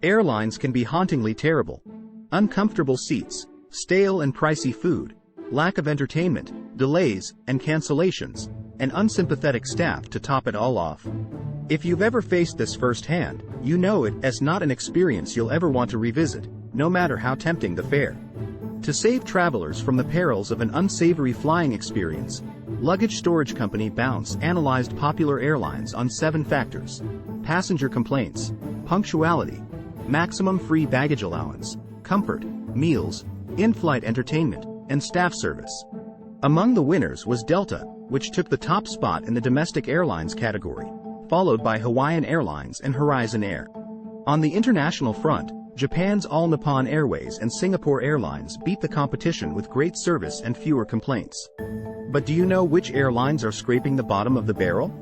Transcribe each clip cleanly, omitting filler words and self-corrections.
Airlines can be hauntingly terrible. Uncomfortable seats, stale and pricey food, lack of entertainment, delays and cancellations, and unsympathetic staff to top it all off. If you've ever faced this firsthand, you know it as not an experience you'll ever want to revisit, no matter how tempting the fare. To save travelers from the perils of an unsavory flying experience, luggage storage company Bounce analyzed popular airlines on 7 factors: passenger complaints, punctuality, maximum free baggage allowance, comfort, meals, in-flight entertainment, and staff service. Among the winners was Delta, which took the top spot in the domestic airlines category, followed by Hawaiian Airlines and Horizon Air. On the international front, Japan's All Nippon Airways and Singapore Airlines beat the competition with great service and fewer complaints. But do you know which airlines are scraping the bottom of the barrel?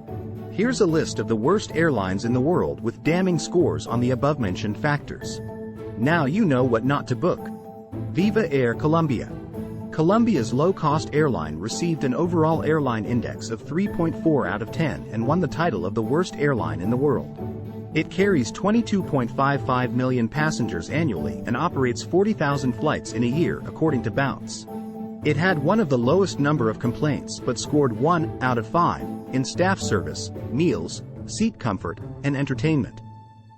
Here's a list of the worst airlines in the world with damning scores on the above-mentioned factors. Now you know what not to book. Viva Air Colombia. Colombia's low-cost airline received an overall airline index of 3.4 out of 10 and won the title of the worst airline in the world. It carries 22.55 million passengers annually and operates 40,000 flights in a year, according to Bounce. It had one of the lowest number of complaints but scored 1 out of 5 in staff service, meals, seat comfort, and entertainment.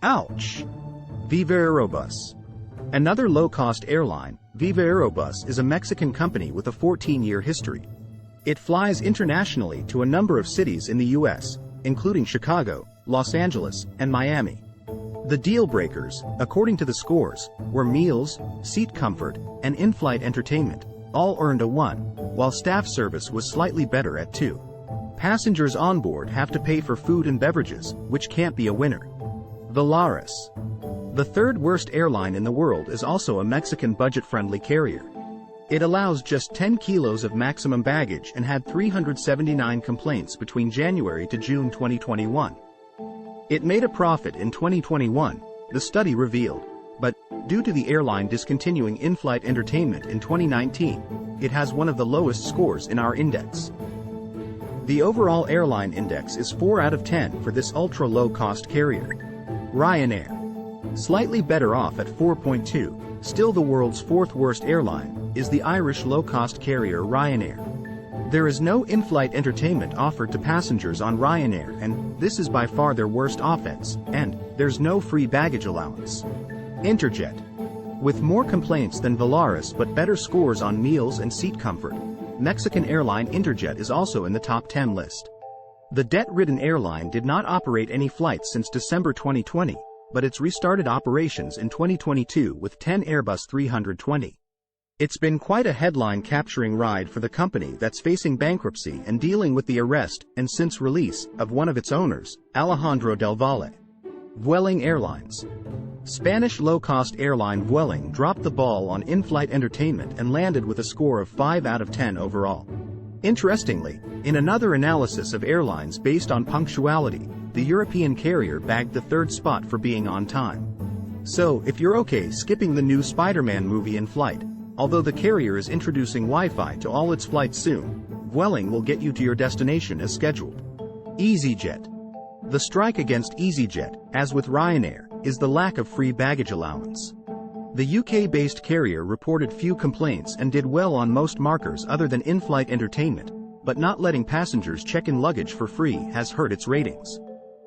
Ouch! Viva Aerobus. Another low-cost airline, Viva Aerobus is a Mexican company with a 14-year history. It flies internationally to a number of cities in the U.S., including Chicago, Los Angeles, and Miami. The deal breakers, according to the scores, were meals, seat comfort, and in-flight entertainment, all earned a 1, while staff service was slightly better at 2. Passengers on board have to pay for food and beverages, which can't be a winner. Volaris. The third worst airline in the world is also a Mexican budget-friendly carrier. It allows just 10 kilos of maximum baggage and had 379 complaints between January to June 2021. It made a profit in 2021, the study revealed, but, due to the airline discontinuing in-flight entertainment in 2019, it has one of the lowest scores in our index. The overall airline index is 4 out of 10 for this ultra-low-cost carrier. Ryanair. Slightly better off at 4.2, still the world's 4th worst airline, is the Irish low-cost carrier Ryanair. There is no in-flight entertainment offered to passengers on Ryanair, and this is by far their worst offense, and there's no free baggage allowance. Interjet. With more complaints than Volaris but better scores on meals and seat comfort, Mexican airline Interjet is also in the top 10 list. The debt-ridden airline did not operate any flights since December 2020, but it's restarted operations in 2022 with 10 Airbus 320. It's been quite a headline-capturing ride for the company that's facing bankruptcy and dealing with the arrest and since release of one of its owners, Alejandro Del Valle. Vueling Airlines. Spanish low-cost airline Vueling dropped the ball on in-flight entertainment and landed with a score of 5 out of 10 overall. Interestingly, in another analysis of airlines based on punctuality, the European carrier bagged the 3rd spot for being on time. So, if you're okay skipping the new Spider-Man movie in flight, although the carrier is introducing Wi-Fi to all its flights soon, Vueling will get you to your destination as scheduled. EasyJet. The strike against EasyJet, as with Ryanair, is the lack of free baggage allowance. The UK-based carrier reported few complaints and did well on most markers other than in-flight entertainment, but not letting passengers check in luggage for free has hurt its ratings.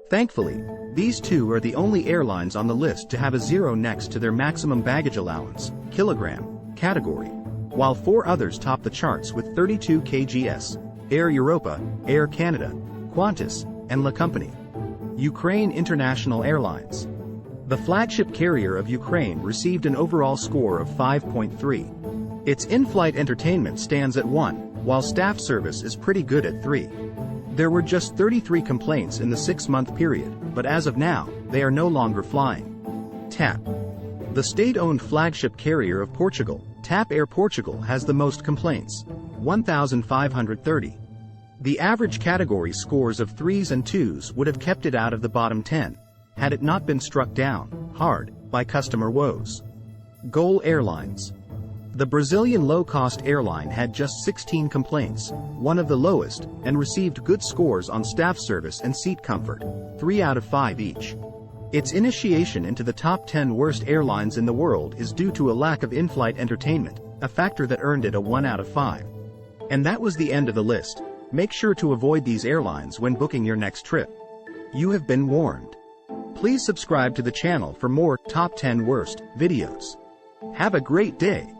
Thankfully, these two are the only airlines on the list to have a 0 next to their maximum baggage allowance, kilogram, category, while 4 others top the charts with 32 kgs, Air Europa, Air Canada, Qantas, and La Company. Ukraine International Airlines. The flagship carrier of Ukraine received an overall score of 5.3. Its in-flight entertainment stands at 1, while staff service is pretty good at 3. There were just 33 complaints in the 6-month period, but as of now, they are no longer flying. TAP. The state-owned flagship carrier of Portugal, TAP Air Portugal has the most complaints, 1,530. The average category scores of 3s and 2s would have kept it out of the bottom 10, had it not been struck down hard by customer woes. Gol Airlines. The Brazilian low-cost airline had just 16 complaints, one of the lowest, and received good scores on staff service and seat comfort, 3 out of 5 each. Its initiation into the top 10 worst airlines in the world is due to a lack of in-flight entertainment, a factor that earned it a 1 out of 5. And that was the end of the list. Make sure to avoid these airlines when booking your next trip. You have been warned. Please subscribe to the channel for more Top 10 Worst videos. Have a great day.